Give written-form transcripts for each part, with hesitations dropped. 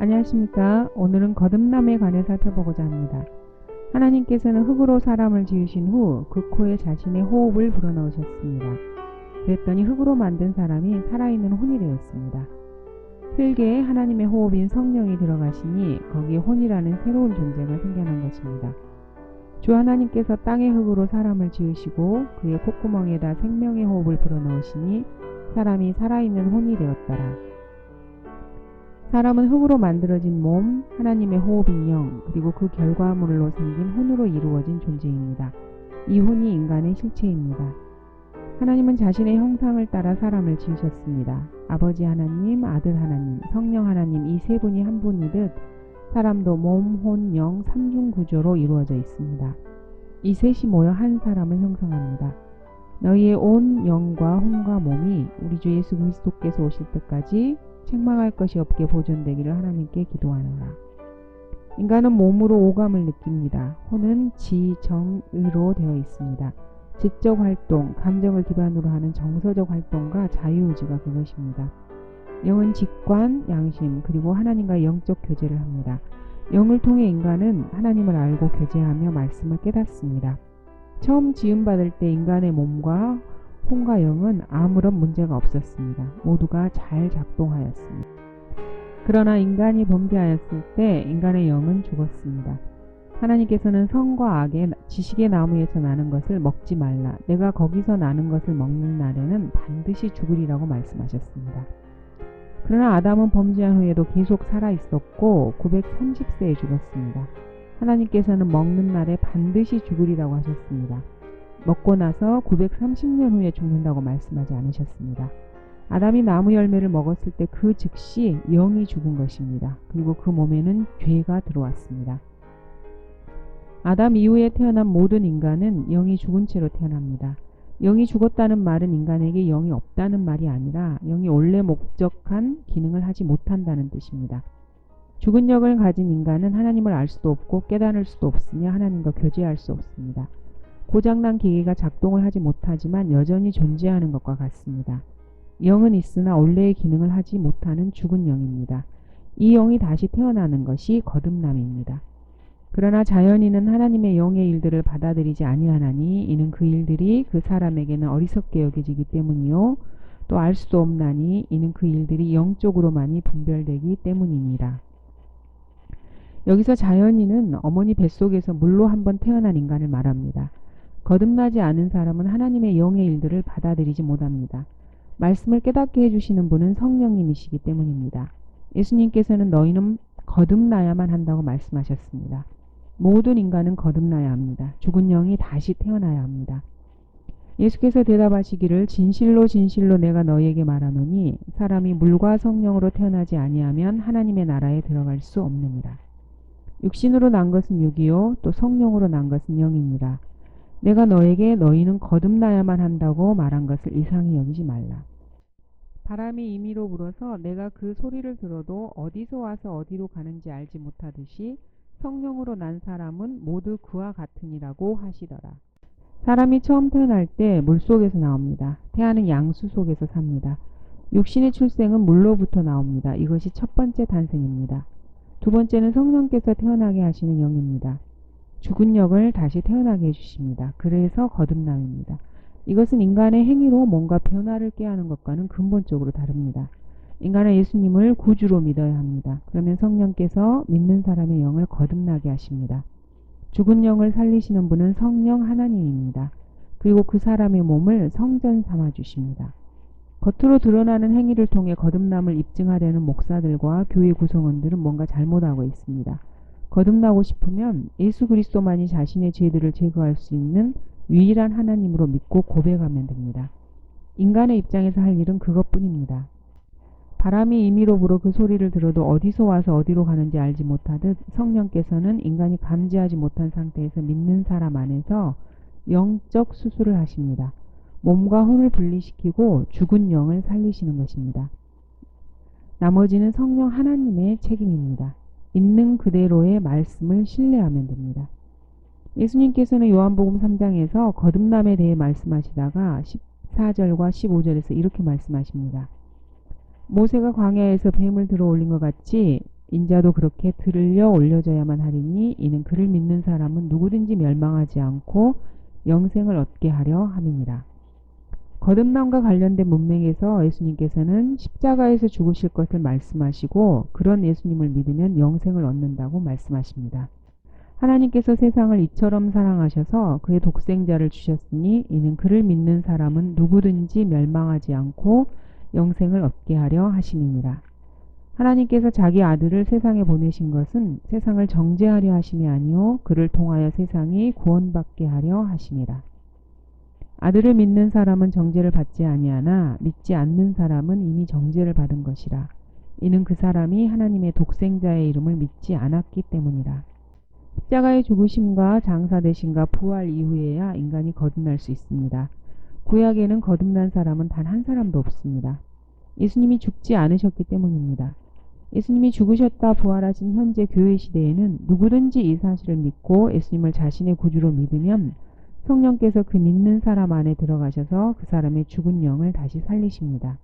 안녕하십니까. 오늘은 거듭남에 관해 살펴보고자 합니다. 하나님께서는 흙으로 사람을 지으신 후 그 코에 자신의 호흡을 불어넣으셨습니다. 그랬더니 흙으로 만든 사람이 살아있는 혼이 되었습니다. 흙에 하나님의 호흡인 성령이 들어가시니 거기에 혼이라는 새로운 존재가 생겨난 것입니다. 주 하나님께서 땅의 흙으로 사람을 지으시고 그의 콧구멍에다 생명의 호흡을 불어넣으시니 사람이 살아있는 혼이 되었더라. 사람은 흙으로 만들어진 몸, 하나님의 호흡인 영, 그리고 그 결과물로 생긴 혼으로 이루어진 존재입니다. 이 혼이 인간의 실체입니다. 하나님은 자신의 형상을 따라 사람을 지으셨습니다. 아버지 하나님, 아들 하나님, 성령 하나님 이 세 분이 한 분이듯 사람도 몸, 혼, 영, 삼중 구조로 이루어져 있습니다. 이 셋이 모여 한 사람을 형성합니다. 너희의 온 영과 혼과 몸이 우리 주 예수 그리스도께서 오실 때까지 책망할 것이 없게 보존되기를 하나님께 기도하노라. 인간은 몸으로 오감을 느낍니다. 혼은 지, 정, 의로 되어 있습니다. 지적 활동, 감정을 기반으로 하는 정서적 활동과 자유의지가 그것입니다. 영은 직관, 양심, 그리고 하나님과의 영적 교제를 합니다. 영을 통해 인간은 하나님을 알고 교제하며 말씀을 깨닫습니다. 처음 지음받을 때 인간의 몸과 혼과 영은 아무런 문제가 없었습니다. 모두가 잘 작동하였습니다. 그러나 인간이 범죄하였을 때 인간의 영은 죽었습니다. 하나님께서는 선과 악의 지식의 나무에서 나는 것을 먹지 말라. 내가 거기서 나는 것을 먹는 날에는 반드시 죽으리라고 말씀하셨습니다. 그러나 아담은 범죄한 후에도 계속 살아있었고 930세에 죽었습니다. 하나님께서는 먹는 날에 반드시 죽으리라고 하셨습니다. 먹고 나서 930년 후에 죽는다고 말씀하지 않으셨습니다. 아담이 나무 열매를 먹었을 때 그 즉시 영이 죽은 것입니다. 그리고 그 몸에는 죄가 들어왔습니다. 아담 이후에 태어난 모든 인간은 영이 죽은 채로 태어납니다. 영이 죽었다는 말은 인간에게 영이 없다는 말이 아니라 영이 원래 목적한 기능을 하지 못한다는 뜻입니다. 죽은 영을 가진 인간은 하나님을 알 수도 없고 깨달을 수도 없으며 하나님과 교제할 수 없습니다. 고장난 기계가 작동을 하지 못하지만 여전히 존재하는 것과 같습니다. 영은 있으나 원래의 기능을 하지 못하는 죽은 영입니다. 이 영이 다시 태어나는 것이 거듭남입니다. 그러나 자연인은 하나님의 영의 일들을 받아들이지 아니하나니 이는 그 일들이 그 사람에게는 어리석게 여겨지기 때문이요 또 알 수도 없나니 이는 그 일들이 영적으로만이 분별되기 때문이니라. 여기서 자연인은 어머니 뱃속에서 물로 한번 태어난 인간을 말합니다. 거듭나지 않은 사람은 하나님의 영의 일들을 받아들이지 못합니다. 말씀을 깨닫게 해주시는 분은 성령님이시기 때문입니다. 예수님께서는 너희는 거듭나야만 한다고 말씀하셨습니다. 모든 인간은 거듭나야 합니다. 죽은 영이 다시 태어나야 합니다. 예수께서 대답하시기를 진실로 진실로 내가 너희에게 말하노니 사람이 물과 성령으로 태어나지 아니하면 하나님의 나라에 들어갈 수 없느니라. 육신으로 난 것은 육이요 또 성령으로 난 것은 영이니라. 내가 너에게 너희는 거듭나야만 한다고 말한 것을 이상히 여기지 말라. 바람이 임의로 불어서 내가 그 소리를 들어도 어디서 와서 어디로 가는지 알지 못하듯이 성령으로 난 사람은 모두 그와 같으니라고 하시더라. 사람이 처음 태어날 때 물속에서 나옵니다. 태아는 양수 속에서 삽니다. 육신의 출생은 물로부터 나옵니다. 이것이 첫 번째 탄생입니다. 두 번째는 성령께서 태어나게 하시는 영입니다. 죽은 영을 다시 태어나게 해주십니다. 그래서 거듭남입니다. 이것은 인간의 행위로 뭔가 변화를 꾀하는 것과는 근본적으로 다릅니다. 인간은 예수님을 구주로 믿어야 합니다. 그러면 성령께서 믿는 사람의 영을 거듭나게 하십니다. 죽은 영을 살리시는 분은 성령 하나님입니다. 그리고 그 사람의 몸을 성전 삼아 주십니다. 겉으로 드러나는 행위를 통해 거듭남을 입증하려는 목사들과 교회 구성원들은 뭔가 잘못하고 있습니다. 거듭나고 싶으면 예수 그리스도만이 자신의 죄들을 제거할 수 있는 유일한 하나님으로 믿고 고백하면 됩니다. 인간의 입장에서 할 일은 그것뿐입니다. 바람이 임의로 불어 그 소리를 들어도 어디서 와서 어디로 가는지 알지 못하듯 성령께서는 인간이 감지하지 못한 상태에서 믿는 사람 안에서 영적 수술을 하십니다. 몸과 혼을 분리시키고 죽은 영을 살리시는 것입니다. 나머지는 성령 하나님의 책임입니다. 있는 그대로의 말씀을 신뢰하면 됩니다. 예수님께서는 요한복음 3장에서 거듭남에 대해 말씀하시다가 14절과 15절에서 이렇게 말씀하십니다. 모세가 광야에서 뱀을 들어 올린 것 같이 인자도 그렇게 들으려 올려져야만 하리니 이는 그를 믿는 사람은 누구든지 멸망하지 않고 영생을 얻게 하려 함이니라. 거듭남과 관련된 문맥에서 예수님께서는 십자가에서 죽으실 것을 말씀하시고 그런 예수님을 믿으면 영생을 얻는다고 말씀하십니다. 하나님께서 세상을 이처럼 사랑하셔서 그의 독생자를 주셨으니 이는 그를 믿는 사람은 누구든지 멸망하지 않고 영생을 얻게 하려 하심이니라. 하나님께서 자기 아들을 세상에 보내신 것은 세상을 정죄하려 하심이 아니요 그를 통하여 세상이 구원받게 하려 하심이라. 아들을 믿는 사람은 정죄를 받지 아니하나 믿지 않는 사람은 이미 정죄를 받은 것이라. 이는 그 사람이 하나님의 독생자의 이름을 믿지 않았기 때문이라. 십자가의 죽으심과 장사되심과 부활 이후에야 인간이 거듭날 수 있습니다. 구약에는 거듭난 사람은 단 한 사람도 없습니다. 예수님이 죽지 않으셨기 때문입니다. 예수님이 죽으셨다 부활하신 현재 교회 시대에는 누구든지 이 사실을 믿고 예수님을 자신의 구주로 믿으면 성령께서 그 믿는 사람 안에 들어가셔서 그 사람의 죽은 영을 다시 살리십니다.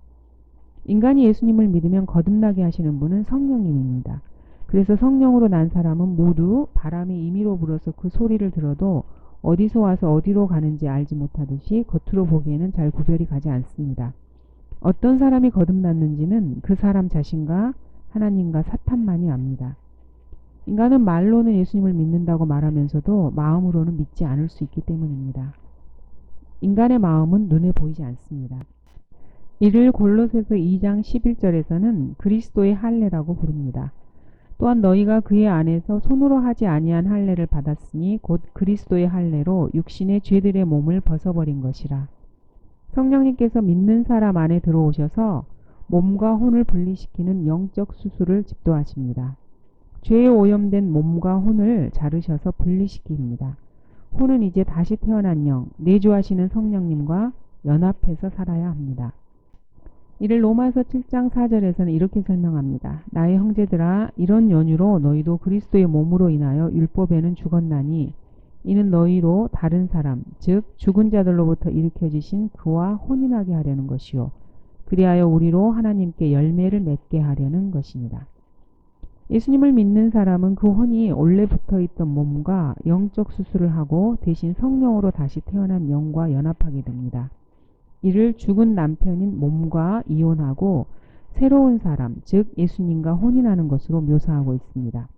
인간이 예수님을 믿으면 거듭나게 하시는 분은 성령님입니다. 그래서 성령으로 난 사람은 모두 바람이 임의로 불어서 그 소리를 들어도 어디서 와서 어디로 가는지 알지 못하듯이 겉으로 보기에는 잘 구별이 가지 않습니다. 어떤 사람이 거듭났는지는 그 사람 자신과 하나님과 사탄만이 압니다. 인간은 말로는 예수님을 믿는다고 말하면서도 마음으로는 믿지 않을 수 있기 때문입니다. 인간의 마음은 눈에 보이지 않습니다. 이를 골로새서 2장 11절에서는 그리스도의 할례라고 부릅니다. 또한 너희가 그의 안에서 손으로 하지 아니한 할례를 받았으니 곧 그리스도의 할례로 육신의 죄들의 몸을 벗어버린 것이라. 성령님께서 믿는 사람 안에 들어오셔서 몸과 혼을 분리시키는 영적 수술을 집도하십니다. 죄에 오염된 몸과 혼을 자르셔서 분리시킵니다. 혼은 이제 다시 태어난 영, 내주하시는 성령님과 연합해서 살아야 합니다. 이를 로마서 7장 4절에서는 이렇게 설명합니다. 나의 형제들아 이런 연유로 너희도 그리스도의 몸으로 인하여 율법에는 죽었나니 이는 너희로 다른 사람 즉 죽은 자들로부터 일으켜지신 그와 혼인하게 하려는 것이요 그리하여 우리로 하나님께 열매를 맺게 하려는 것입니다. 예수님을 믿는 사람은 그 혼이 원래 붙어있던 몸과 영적 수술을 하고 대신 성령으로 다시 태어난 영과 연합하게 됩니다. 이를 죽은 남편인 몸과 이혼하고 새로운 사람, 즉 예수님과 혼인하는 것으로 묘사하고 있습니다.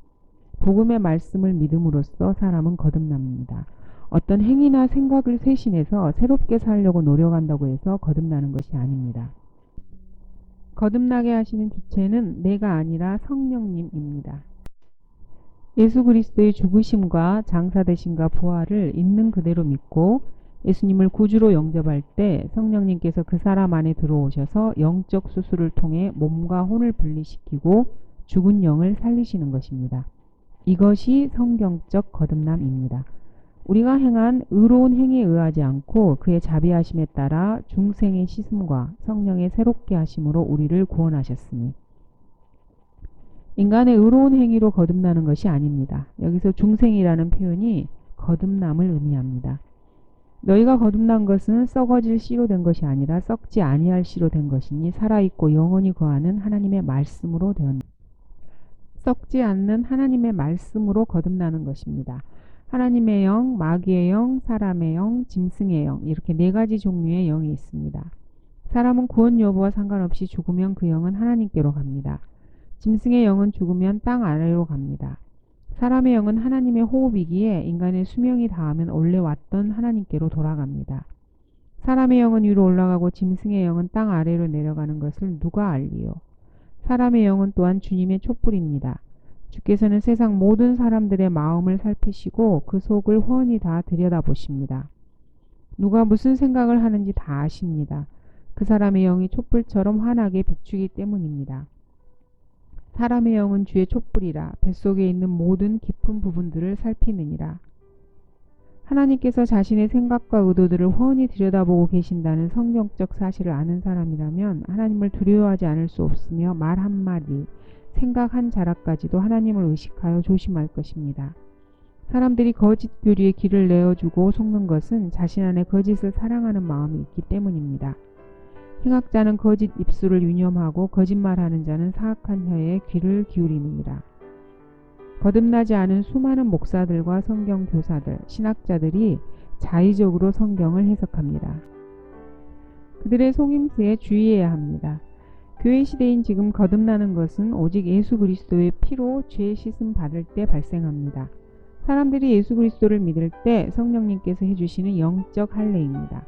복음의 말씀을 믿음으로써 사람은 거듭납니다. 어떤 행위나 생각을 쇄신해서 새롭게 살려고 노력한다고 해서 거듭나는 것이 아닙니다. 거듭나게 하시는 주체는 내가 아니라 성령님입니다. 예수 그리스도의 죽으심과 장사되심과 부활을 있는 그대로 믿고 예수님을 구주로 영접할 때 성령님께서 그 사람 안에 들어오셔서 영적 수술을 통해 몸과 혼을 분리시키고 죽은 영을 살리시는 것입니다. 이것이 성경적 거듭남입니다. 우리가 행한 의로운 행위에 의하지 않고 그의 자비하심에 따라 중생의 씻음과 성령의 새롭게 하심으로 우리를 구원하셨으니 인간의 의로운 행위로 거듭나는 것이 아닙니다. 여기서 중생이라는 표현이 거듭남을 의미합니다. 너희가 거듭난 것은 썩어질 씨로 된 것이 아니라 썩지 아니할 씨로 된 것이니 살아있고 영원히 거하는 하나님의 말씀으로 되었다. 썩지 않는 하나님의 말씀으로 거듭나는 것입니다. 하나님의 영, 마귀의 영, 사람의 영, 짐승의 영 이렇게 네 가지 종류의 영이 있습니다. 사람은 구원 여부와 상관없이 죽으면 그 영은 하나님께로 갑니다. 짐승의 영은 죽으면 땅 아래로 갑니다. 사람의 영은 하나님의 호흡이기에 인간의 수명이 다하면 원래 왔던 하나님께로 돌아갑니다. 사람의 영은 위로 올라가고 짐승의 영은 땅 아래로 내려가는 것을 누가 알리요? 사람의 영은 또한 주님의 촛불입니다. 주께서는 세상 모든 사람들의 마음을 살피시고 그 속을 훤히 다 들여다보십니다. 누가 무슨 생각을 하는지 다 아십니다. 그 사람의 영이 촛불처럼 환하게 비추기 때문입니다. 사람의 영은 주의 촛불이라 뱃속에 있는 모든 깊은 부분들을 살피느니라. 하나님께서 자신의 생각과 의도들을 훤히 들여다보고 계신다는 성경적 사실을 아는 사람이라면 하나님을 두려워하지 않을 수 없으며 말 한마디, 생각 한 자락까지도 하나님을 의식하여 조심할 것입니다. 사람들이 거짓 교리에 길을 내어주고 속는 것은 자신 안에 거짓을 사랑하는 마음이 있기 때문입니다. 행악자는 거짓 입술을 유념하고 거짓말하는 자는 사악한 혀에 귀를 기울이느니라. 거듭나지 않은 수많은 목사들과 성경 교사들, 신학자들이 자의적으로 성경을 해석합니다. 그들의 속임수에 주의해야 합니다. 교회 시대인 지금 거듭나는 것은 오직 예수 그리스도의 피로 죄 씻음 받을 때 발생합니다. 사람들이 예수 그리스도를 믿을 때 성령님께서 해주시는 영적 할례입니다.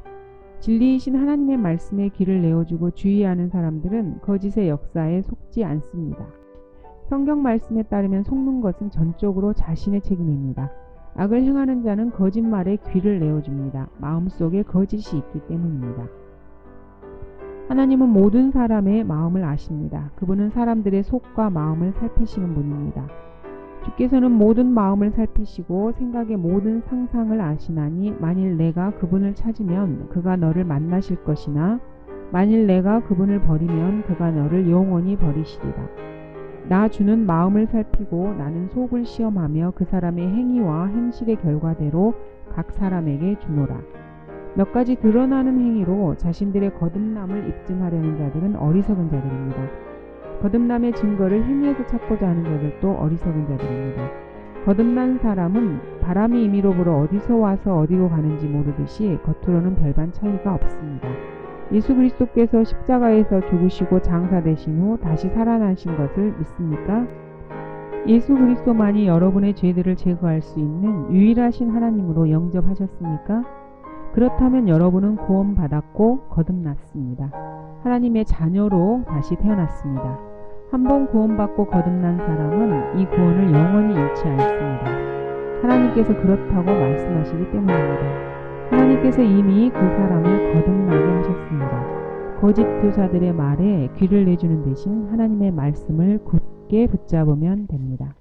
진리이신 하나님의 말씀에 귀를 내어주고 주의하는 사람들은 거짓의 역사에 속지 않습니다. 성경 말씀에 따르면 속는 것은 전적으로 자신의 책임입니다. 악을 행하는 자는 거짓말에 귀를 내어줍니다. 마음속에 거짓이 있기 때문입니다. 하나님은 모든 사람의 마음을 아십니다. 그분은 사람들의 속과 마음을 살피시는 분입니다. 주께서는 모든 마음을 살피시고 생각의 모든 상상을 아시나니 만일 내가 그분을 찾으면 그가 너를 만나실 것이나 만일 내가 그분을 버리면 그가 너를 영원히 버리시리라. 나 주는 마음을 살피고 나는 속을 시험하며 그 사람의 행위와 행실의 결과대로 각 사람에게 주노라. 몇 가지 드러나는 행위로 자신들의 거듭남을 입증하려는 자들은 어리석은 자들입니다. 거듭남의 증거를 행위에서 찾고자 하는 자들도 어리석은 자들입니다. 거듭난 사람은 바람이 임의로 불어 어디서 와서 어디로 가는지 모르듯이 겉으로는 별반 차이가 없습니다. 예수 그리스도께서 십자가에서 죽으시고 장사되신 후 다시 살아나신 것을 믿습니까? 예수 그리스도만이 여러분의 죄들을 제거할 수 있는 유일하신 하나님으로 영접하셨습니까? 그렇다면 여러분은 구원받았고 거듭났습니다. 하나님의 자녀로 다시 태어났습니다. 한번 구원받고 거듭난 사람은 이 구원을 영원히 잃지 않습니다. 하나님께서 그렇다고 말씀하시기 때문입니다. 하나님께서 이미 그 사람을 거듭나게 하셨습니다. 거짓 교사들의 말에 귀를 내주는 대신 하나님의 말씀을 굳게 붙잡으면 됩니다.